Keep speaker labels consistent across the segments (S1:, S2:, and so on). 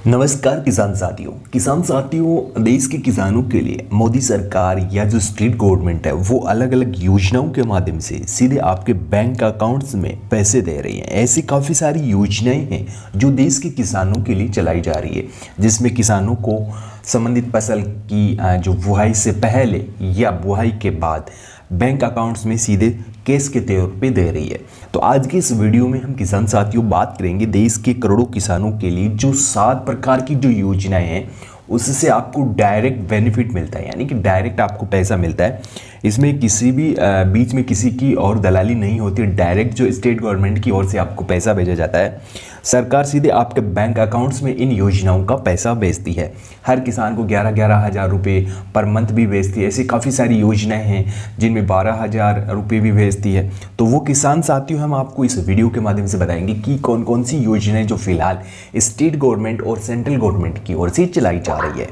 S1: नमस्कार किसान साथियों, देश के किसानों के लिए मोदी सरकार या जो स्टेट गवर्नमेंट है वो अलग अलग योजनाओं के माध्यम से सीधे आपके बैंक अकाउंट्स में पैसे दे रही हैं। ऐसी काफ़ी सारी योजनाएं हैं जो देश के किसानों के लिए चलाई जा रही है, जिसमें किसानों को संबंधित फसल की जो बुआई से पहले या बुआई के बाद बैंक अकाउंट्स में सीधे कैश के तौर पे दे रही है। तो आज के इस वीडियो में हम किसान साथियों बात करेंगे देश के करोड़ों किसानों के लिए जो 7 प्रकार की जो योजनाएं हैं उससे आपको डायरेक्ट बेनिफिट मिलता है, यानी कि डायरेक्ट आपको पैसा मिलता है। इसमें किसी भी बीच में किसी की और दलाली नहीं होती, डायरेक्ट जो स्टेट गवर्नमेंट की ओर से आपको पैसा भेजा जाता है। सरकार सीधे आपके बैंक अकाउंट्स में इन योजनाओं का पैसा भेजती है। हर किसान को 11-11 हज़ार रुपये पर मंथ भी भेजती है। ऐसी काफ़ी सारी योजनाएं हैं जिनमें 12,000 रुपये भी भेजती है। तो वो किसान साथियों हम आपको इस वीडियो के माध्यम से बताएंगे कि कौन कौन सी योजनाएं जो फिलहाल स्टेट गवर्नमेंट और सेंट्रल गवर्नमेंट की ओर से चलाई जा रही है।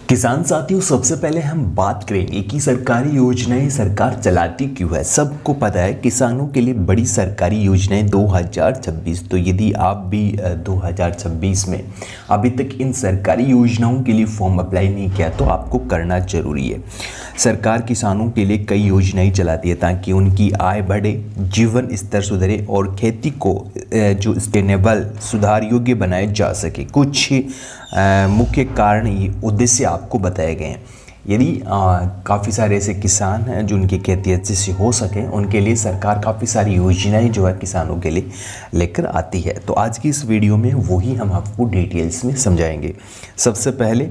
S1: किसान साथियों, सबसे पहले हम बात करेंगे कि सरकारी योजनाएं सरकार चलाती क्यों है। सबको पता है किसानों के लिए बड़ी सरकारी योजनाएं 2026। तो यदि आप भी 2026 में अभी तक इन सरकारी योजनाओं के लिए फॉर्म अप्लाई नहीं किया तो आपको करना जरूरी है। सरकार किसानों के लिए कई योजनाएं चलाती है ताकि उनकी आय बढ़े, जीवन स्तर सुधरे और खेती को जो सस्टेनेबल सुधार योग्य बनाया जा सके। कुछ मुख्य कारण उद्देश्य आपको बताए गए हैं। यदि काफ़ी सारे ऐसे किसान हैं जो उनकी खेती अच्छे से हो सके, उनके लिए सरकार काफ़ी सारी योजनाएं जो है किसानों के लिए लेकर आती है। तो आज की इस वीडियो में वही हम आपको डिटेल्स में समझाएंगे। सबसे पहले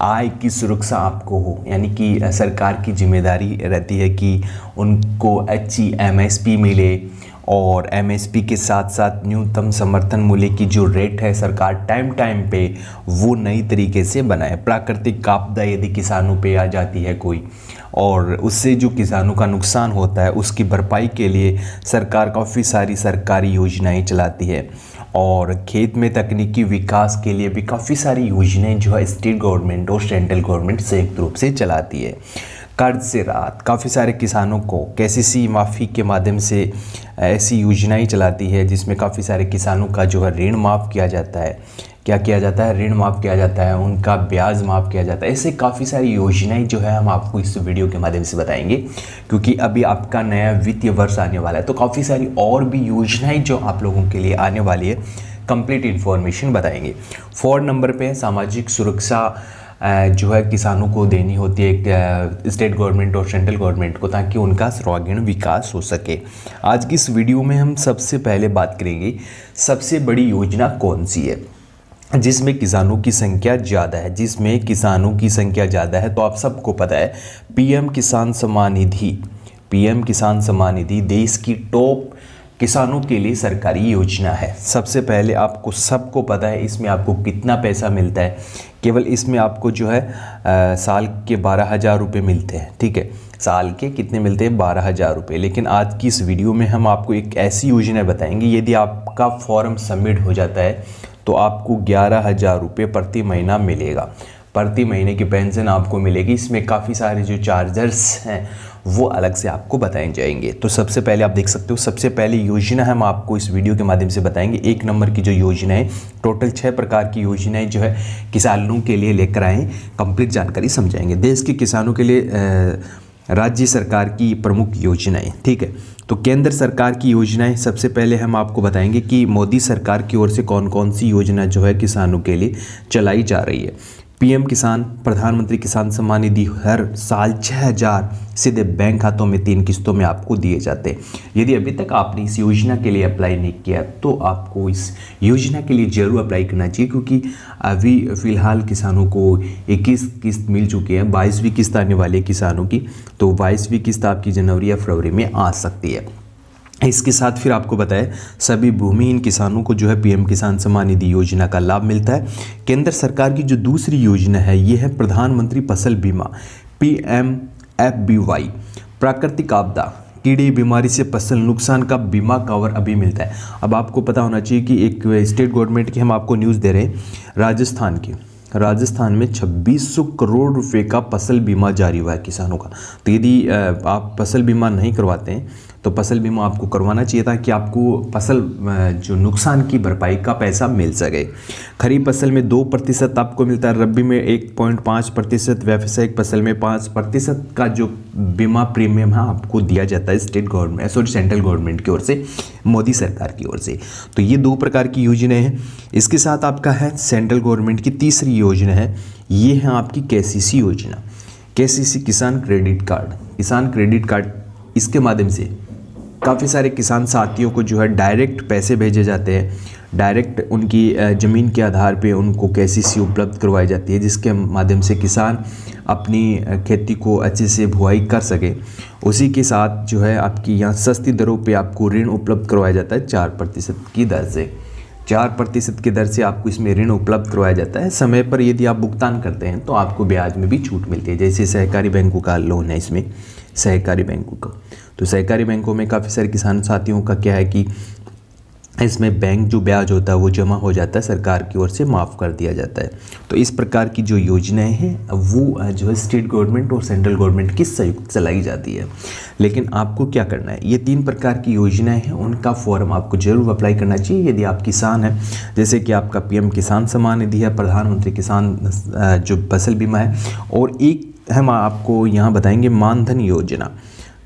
S1: आय की सुरक्षा आपको हो, यानी कि सरकार की जिम्मेदारी रहती है कि उनको अच्छी MSP मिले और MSP के साथ साथ न्यूनतम समर्थन मूल्य की जो रेट है सरकार टाइम टाइम पे वो नई तरीके से बनाए। प्राकृतिक आपदा यदि किसानों पे आ जाती है कोई और उससे जो किसानों का नुकसान होता है उसकी भरपाई के लिए सरकार काफ़ी सारी सरकारी योजनाएं चलाती है। और खेत में तकनीकी विकास के लिए भी काफ़ी सारी योजनाएं जो है स्टेट गवर्नमेंट और सेंट्रल गवर्नमेंट संयुक्त रूप से चलाती है। कर्ज से राहत, काफ़ी सारे किसानों को KCC माफ़ी के माध्यम से ऐसी योजनाएं चलाती है जिसमें काफ़ी सारे किसानों का जो है ऋण माफ़ किया जाता है। क्या किया जाता है? ऋण माफ़ किया जाता है, उनका ब्याज माफ़ किया जाता है। ऐसे काफ़ी सारी योजनाएं जो है हम आपको इस वीडियो के माध्यम से बताएंगे, क्योंकि अभी आपका नया वित्तीय वर्ष आने वाला है। तो काफ़ी सारी और भी योजनाएं जो आप लोगों के लिए आने वाली है, कंप्लीट इन्फॉर्मेशन बताएंगे। 4 नंबर पे सामाजिक सुरक्षा जो है किसानों को देनी होती है स्टेट गवर्नमेंट और सेंट्रल गवर्नमेंट को, ताकि उनका सर्वांगीण विकास हो सके। आज की इस वीडियो में हम सबसे पहले बात करेंगे सबसे बड़ी योजना कौन सी है जिसमें किसानों की संख्या ज़्यादा है। जिसमें किसानों की संख्या ज़्यादा है तो आप सबको पता है PM किसान सम्मान निधि। PM किसान सम्मान निधि देश की टॉप किसानों के लिए सरकारी योजना है। सबसे पहले आपको सबको पता है इसमें आपको कितना पैसा मिलता है। केवल इसमें आपको जो है साल के 12,000 रुपये मिलते हैं। ठीक है, साल के कितने मिलते हैं? 12,000 रुपये। लेकिन आज की इस वीडियो में हम आपको एक ऐसी योजना बताएंगे, यदि आपका फॉर्म सबमिट हो जाता है तो आपको 11,000 रुपये प्रति महीना मिलेगा। प्रति महीने की पेंशन आपको मिलेगी। इसमें काफ़ी सारे जो चार्जर्स हैं वो अलग से आपको बताए जाएंगे। तो सबसे पहले आप देख सकते हो, सबसे पहली योजना हम आपको इस वीडियो के माध्यम से बताएंगे। 1 नंबर की जो योजना है, टोटल 6 प्रकार की योजनाएं जो है किसानों के लिए लेकर आए, कंप्लीट जानकारी समझाएंगे। देश के किसानों के लिए राज्य सरकार की प्रमुख योजनाएं। ठीक है, तो केंद्र सरकार की योजनाएं सबसे पहले हम आपको बताएंगे कि मोदी सरकार की ओर से कौन कौन सी योजना जो है किसानों के लिए चलाई जा रही है। PM किसान, प्रधानमंत्री किसान सम्मान निधि हर साल 6,000 सीधे बैंक खातों में 3 किस्तों में आपको दिए जाते हैं। यदि अभी तक आपने इस योजना के लिए अप्लाई नहीं किया तो आपको इस योजना के लिए जरूर अप्लाई करना चाहिए, क्योंकि अभी फ़िलहाल किसानों को 21 किस्त मिल चुकी है। 22वीं किस्त आने वाली है किसानों की, तो 22वीं किस्त आपकी जनवरी या फरवरी में आ सकती है। इसके साथ फिर आपको बताएं सभी भूमिहीन किसानों को जो है PM किसान सम्मान निधि योजना का लाभ मिलता है। केंद्र सरकार की जो दूसरी योजना है ये है प्रधानमंत्री फसल बीमा PMFBY। प्राकृतिक आपदा, कीड़े बीमारी से फसल नुकसान का बीमा कवर अभी मिलता है। अब आपको पता होना चाहिए कि एक स्टेट गवर्नमेंट की हम आपको न्यूज़ दे रहे हैं, राजस्थान में 2600 करोड़ रुपए का फसल बीमा जारी हुआ है किसानों का। तो यदि आप फसल बीमा नहीं करवाते हैं तो फसल बीमा आपको करवाना चाहिए था कि आपको फसल जो नुकसान की भरपाई का पैसा मिल सके। खरीफ फसल में 2% आपको मिलता है, रबी में 1.5%, व्यावसायिक फसल में 5% का जो बीमा प्रीमियम है आपको दिया जाता है सेंट्रल गवर्नमेंट की ओर से, मोदी सरकार की ओर से। तो ये 2 प्रकार की योजना है। इसके साथ आपका है सेंट्रल गवर्नमेंट की तीसरी योजना है, ये है आपकी केसीसी योजना, केसीसी किसान क्रेडिट कार्ड। किसान क्रेडिट कार्ड, इसके माध्यम से काफ़ी सारे किसान साथियों को जो है डायरेक्ट पैसे भेजे जाते हैं, डायरेक्ट उनकी ज़मीन के आधार पे उनको केसीसी उपलब्ध करवाई जाती है, जिसके माध्यम से किसान अपनी खेती को अच्छे से बुआई कर सके। उसी के साथ जो है आपकी यहाँ सस्ती दरों पे आपको ऋण उपलब्ध करवाया जाता है 4% की दर से। 4% की दर से आपको इसमें ऋण उपलब्ध करवाया जाता है। समय पर यदि आप भुगतान करते हैं तो आपको ब्याज में भी छूट मिलती है, जैसे सहकारी बैंकों का लोन है इसमें, सहकारी बैंकों का। तो सहकारी बैंकों में काफ़ी सारे किसान साथियों का क्या है कि इसमें बैंक जो ब्याज होता है वो जमा हो जाता है, सरकार की ओर से माफ़ कर दिया जाता है। तो इस प्रकार की जो योजनाएं हैं वो जो है स्टेट गवर्नमेंट और सेंट्रल गवर्नमेंट की संयुक्त चलाई जाती है। लेकिन आपको क्या करना है, ये 3 प्रकार की योजनाएं हैं, उनका फॉर्म आपको जरूर अप्लाई करना चाहिए यदि आप किसान हैं। जैसे कि आपका PM किसान सम्मान निधि है, प्रधानमंत्री किसान जो फसल बीमा है, और एक हम आपको यहाँ बताएंगे मानधन योजना,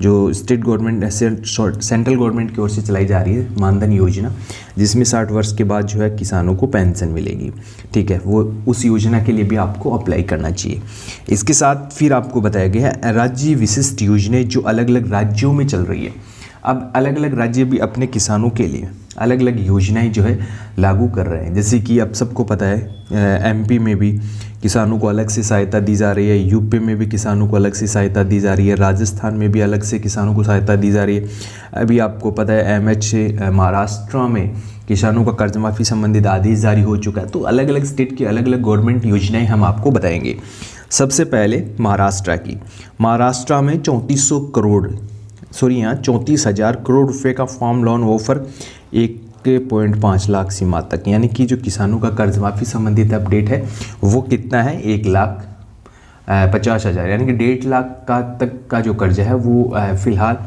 S1: जो स्टेट गवर्नमेंट सेंट्रल गवर्नमेंट की ओर से चलाई जा रही है मानधन योजना, जिसमें 60 वर्ष के बाद जो है किसानों को पेंशन मिलेगी। ठीक है, वो उस योजना के लिए भी आपको अप्लाई करना चाहिए। इसके साथ फिर आपको बताया गया है राज्य विशिष्ट योजनाएं जो अलग अलग राज्यों में चल रही है। अब अलग अलग राज्य भी अपने किसानों के लिए अलग अलग योजनाएं जो है लागू कर रहे हैं। जैसे कि अब सबको पता है MP में भी किसानों को अलग से सहायता दी जा रही है, यूपी में भी किसानों को अलग से सहायता दी जा रही है, राजस्थान में भी अलग से किसानों को सहायता दी जा रही है। अभी आपको पता है MH से महाराष्ट्र में किसानों का कर्ज माफ़ी संबंधित आदेश जारी हो चुका है। तो अलग अलग स्टेट की अलग अलग गवर्नमेंट योजनाएं हम आपको बताएंगे। सबसे पहले महाराष्ट्र में 34,000 करोड़ रुपये का फार्म लोन ऑफर 1.5 लाख सीमा तक, यानी कि जो किसानों का कर्ज माफ़ी संबंधित अपडेट है वो कितना है, 1,50,000, यानी कि 1.5 लाख का तक का जो कर्ज है वो फिलहाल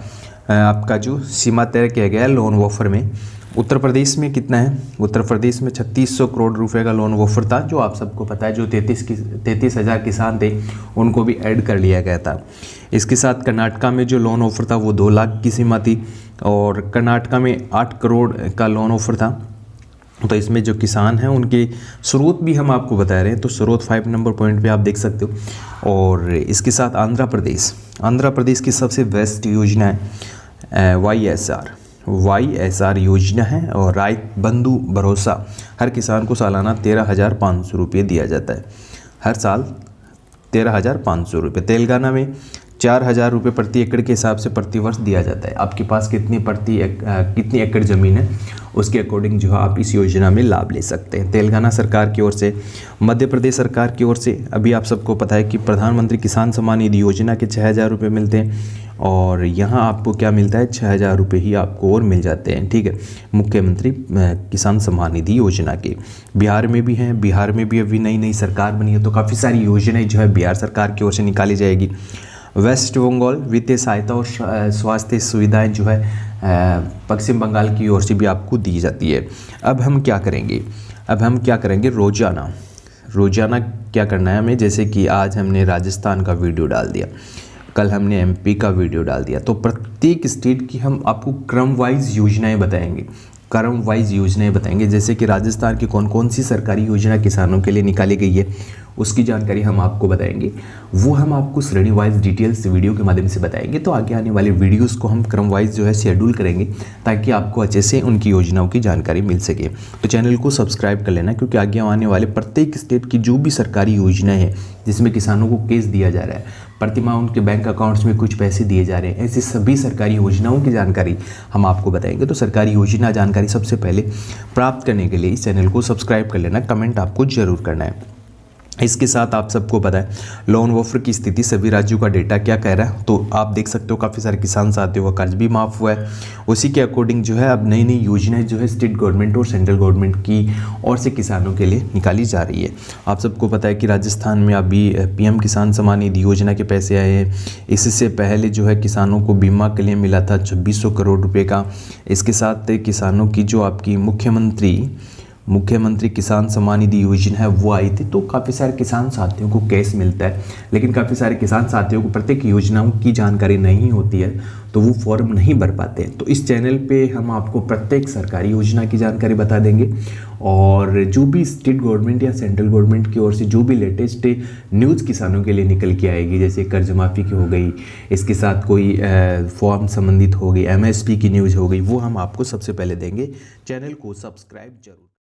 S1: आपका जो सीमा तय किया गया है लोन ऑफर में। उत्तर प्रदेश में कितना है, उत्तर प्रदेश में 3600 करोड़ रुपए का लोन ऑफर था, जो आप सबको पता है, जो 33,000 किसान थे उनको भी ऐड कर लिया गया था। इसके साथ कर्नाटका में जो लोन ऑफर था वो 2 लाख की सीमा थी, और कर्नाटका में 8 करोड़ का लोन ऑफर था। तो इसमें जो किसान हैं उनके स्रोत भी हम आपको बता रहे हैं, तो स्रोत 5 नंबर पॉइंट पे आप देख सकते हो। और इसके साथ आंध्र प्रदेश की सबसे बेस्ट योजना है YSR योजना है, और राइत बंधु भरोसा, हर किसान को सालाना 13,500 रुपये दिया जाता है, हर साल 13,500 रुपये। तेलंगाना में 4,000 रुपये प्रति एकड़ के हिसाब से प्रति वर्ष दिया जाता है। आपके पास कितनी एकड़ ज़मीन है उसके अकॉर्डिंग जो है आप इस योजना में लाभ ले सकते हैं। तेलंगाना सरकार की ओर से, मध्य प्रदेश सरकार की ओर से अभी आप सबको पता है कि प्रधानमंत्री किसान सम्मान निधि योजना के 6,000 रुपये मिलते हैं, और यहाँ आपको क्या मिलता है, 6,000 रुपये ही आपको और मिल जाते हैं। ठीक है, मुख्यमंत्री किसान सम्मान निधि योजना के। बिहार में भी हैं, बिहार में भी अभी नई सरकार बनी है, तो काफ़ी सारी योजनाएं जो है बिहार सरकार की ओर से निकाली जाएगी। वेस्ट बंगाल वित्तीय सहायता और स्वास्थ्य सुविधाएं जो है पश्चिम बंगाल की ओर से भी आपको दी जाती है। अब हम क्या करेंगे, रोज़ाना क्या करना है हमें, जैसे कि आज हमने राजस्थान का वीडियो डाल दिया, कल हमने MP का वीडियो डाल दिया, तो प्रत्येक स्टेट की हम आपको क्रम वाइज योजनाएं बताएंगे। जैसे कि राजस्थान की कौन कौन सी सरकारी योजना किसानों के लिए निकाली गई है उसकी जानकारी हम आपको बताएंगे, वो हम आपको श्रेणी वाइज डिटेल्स वीडियो के माध्यम से बताएंगे। तो आगे आने वाले वीडियोस को हम क्रम वाइज जो है शेड्यूल करेंगे, ताकि आपको अच्छे से उनकी योजनाओं की जानकारी मिल सके। तो चैनल को सब्सक्राइब कर लेना, क्योंकि आगे आने वाले प्रत्येक स्टेट की जो भी सरकारी योजनाएं हैं जिसमें किसानों को कैश दिया जा रहा है, प्रतिमाह उनके बैंक अकाउंट्स में कुछ पैसे दिए जा रहे हैं, ऐसी सभी सरकारी योजनाओं की जानकारी हम आपको बताएंगे। तो सरकारी योजना जानकारी सबसे पहले प्राप्त करने के लिए इस चैनल को सब्सक्राइब कर लेना, कमेंट आपको जरूर करना है। इसके साथ आप सबको पता है लोन वॉफर की स्थिति सभी राज्यों का डेटा क्या कह रहा है, तो आप देख सकते हो काफ़ी सारे किसान साथियों का कर्ज भी माफ़ हुआ है। उसी के अकॉर्डिंग जो है अब नई नई योजनाएं जो है स्टेट गवर्नमेंट और सेंट्रल गवर्नमेंट की ओर से किसानों के लिए निकाली जा रही है। आप सबको पता है कि राजस्थान में अभी PM किसान सम्मान निधि योजना के पैसे आए हैं। इससे पहले जो है किसानों को बीमा के लिए मिला था 2600 करोड़ रुपये का। इसके साथ किसानों की जो आपकी मुख्यमंत्री किसान सम्मान निधि योजना है वो आई थी, तो काफ़ी सारे किसान साथियों को कैश मिलता है। लेकिन काफ़ी सारे किसान साथियों को प्रत्येक योजनाओं की जानकारी नहीं होती है, तो वो फॉर्म नहीं भर पाते। तो इस चैनल पे हम आपको प्रत्येक सरकारी योजना की जानकारी बता देंगे, और जो भी स्टेट गवर्नमेंट या सेंट्रल गवर्नमेंट की ओर से जो भी लेटेस्ट न्यूज़ किसानों के लिए निकल के आएगी, जैसे कर्ज माफ़ी की हो गई, इसके साथ कोई फॉर्म संबंधित हो गई, MSP की न्यूज़ हो गई, वो हम आपको सबसे पहले देंगे। चैनल को सब्सक्राइब जरूर।